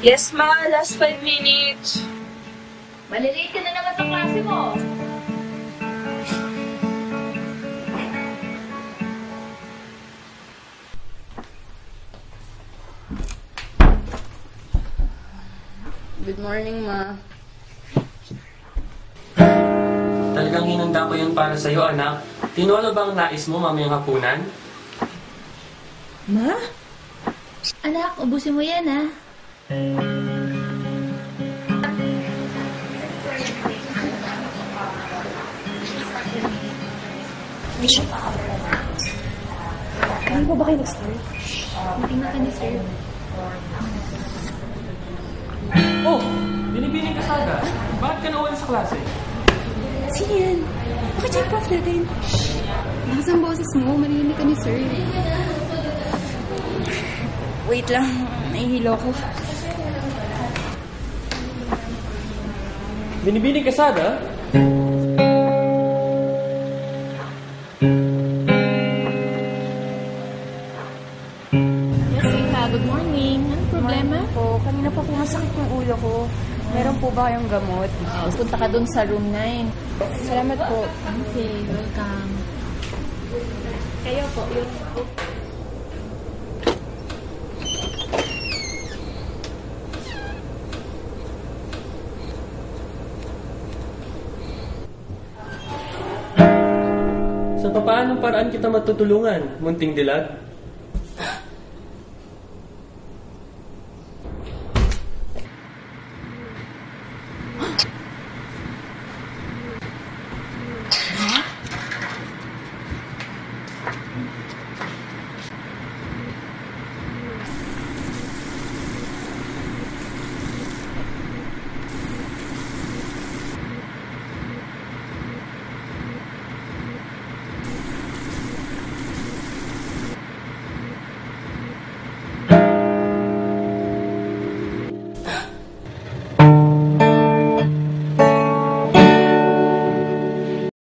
Yes, ma. Last 5 minutes. Malilate ka na naman sa klase mo. Good morning, ma. Talagang hinanda ko yun para sa'yo, anak. Tinolo ba ang nais mo mamayang hapunan? Ma? Anak, ubusin mo yan, ha? Kaya ba kayo nag-start? Hindi na ka ni sir. Oh! Binibining ka sada. Bakit ka nawalan sa klase? Sino yan? Bakit siya yung prof natin? Lakas ang boses mo. Marinig ka ni sir. Wait lang. Nahihilo ko. Binibining ka sada? Jessica, good morning. Anong problema? Po, kanina pa po masakit yung ulo ko. Meron po ba kayong gamot? Punta ka dun sa room 9. Salamat po. Okay, welcome. Kayo po, yun po. Sa papaanong paraan kita matutulungan, munting dilag?